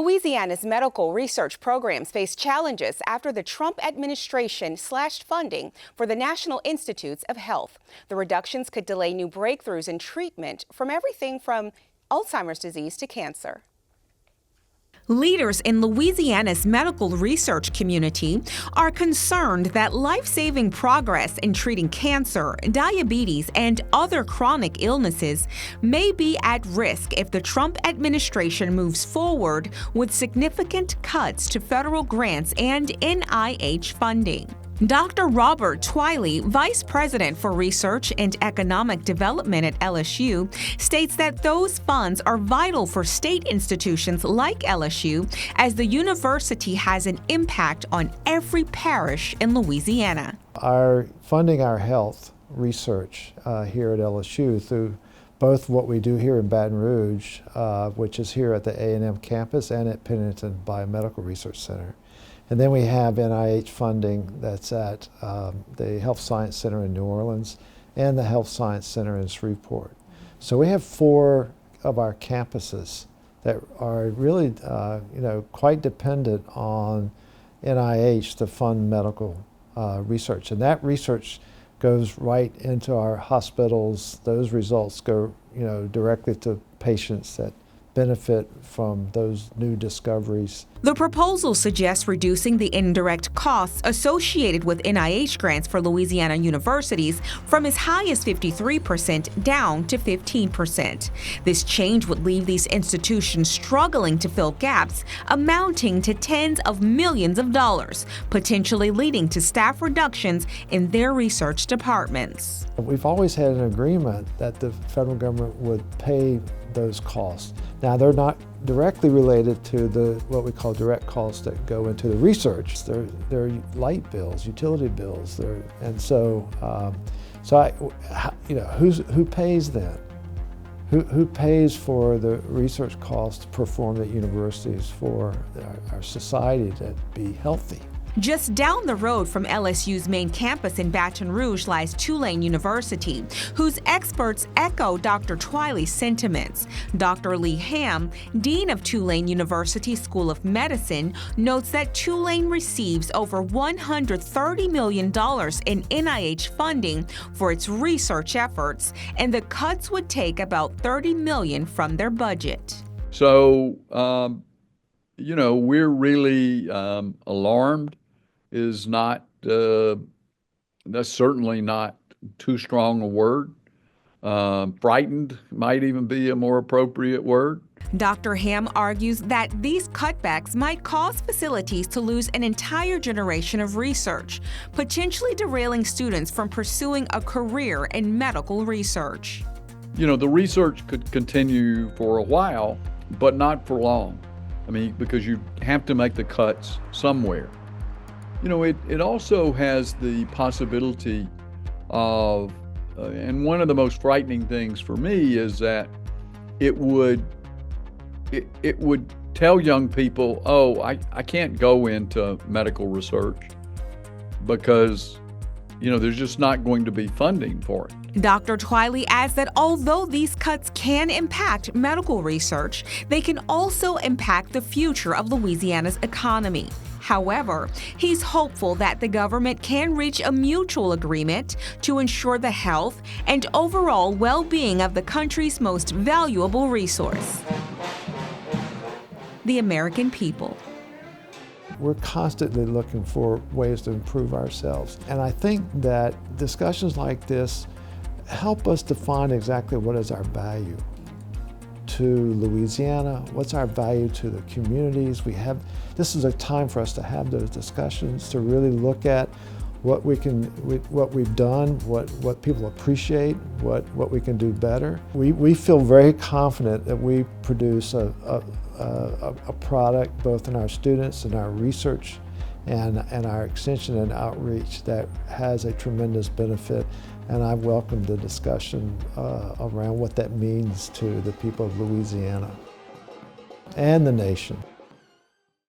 Louisiana's medical research programs face challenges after the Trump administration slashed funding for the National Institutes of Health. The reductions could delay new breakthroughs in treatment from everything from Alzheimer's disease to cancer. Leaders in Louisiana's medical research community are concerned that life-saving progress in treating cancer, diabetes, and other chronic illnesses may be at risk if the Trump administration moves forward with significant cuts to federal grants and NIH funding. Dr. Robert Twiley, Vice President for Research and Economic Development at LSU, states that those funds are vital for state institutions like LSU, as the university has an impact on every parish in Louisiana. Funding our health research here at LSU through both what we do here in Baton Rouge, which is here at the A&M campus, and at Pennington Biomedical Research Center. And then we have NIH funding that's at the Health Science Center in New Orleans and the Health Science Center in Shreveport. So we have 4 of our campuses that are really quite dependent on NIH to fund medical research. And that research goes right into our hospitals. Those results go directly to patients that benefit from those new discoveries. The proposal suggests reducing the indirect costs associated with NIH grants for Louisiana universities from as high as 53% down to 15%. This change would leave these institutions struggling to fill gaps amounting to tens of millions of dollars, potentially leading to staff reductions in their research departments. We've always had an agreement that the federal government would pay those costs. Now, they're not directly related to what we call direct costs that go into the research. They're light bills, utility bills, who pays then? Who pays for the research costs performed at universities for our society to be healthy? Just down the road from LSU's main campus in Baton Rouge lies Tulane University, whose experts echo Dr. Twiley's sentiments. Dr. Lee Ham, Dean of Tulane University School of Medicine, notes that Tulane receives over $130 million in NIH funding for its research efforts, and the cuts would take about $30 million from their budget. So, we're really alarmed. Is not, that's certainly not too strong a word. Frightened might even be a more appropriate word. Dr. Ham argues that these cutbacks might cause facilities to lose an entire generation of research, potentially derailing students from pursuing a career in medical research. The research could continue for a while, but not for long. Because you have to make the cuts somewhere. It also has the possibility of, and one of the most frightening things for me is that it would tell young people, oh, I can't go into medical research because, there's just not going to be funding for it. Dr. Twiley adds that although these cuts can impact medical research, they can also impact the future of Louisiana's economy. However, he's hopeful that the government can reach a mutual agreement to ensure the health and overall well-being of the country's most valuable resource, the American people. We're constantly looking for ways to improve ourselves. And I think that discussions like this help us define exactly what is our value to Louisiana, what's our value to the communities we have. This is a time for us to have those discussions, to really look at what we've done, what people appreciate, what we can do better. We feel very confident that we produce a product both in our students and our research and our extension and outreach that has a tremendous benefit. And I welcome the discussion around what that means to the people of Louisiana and the nation.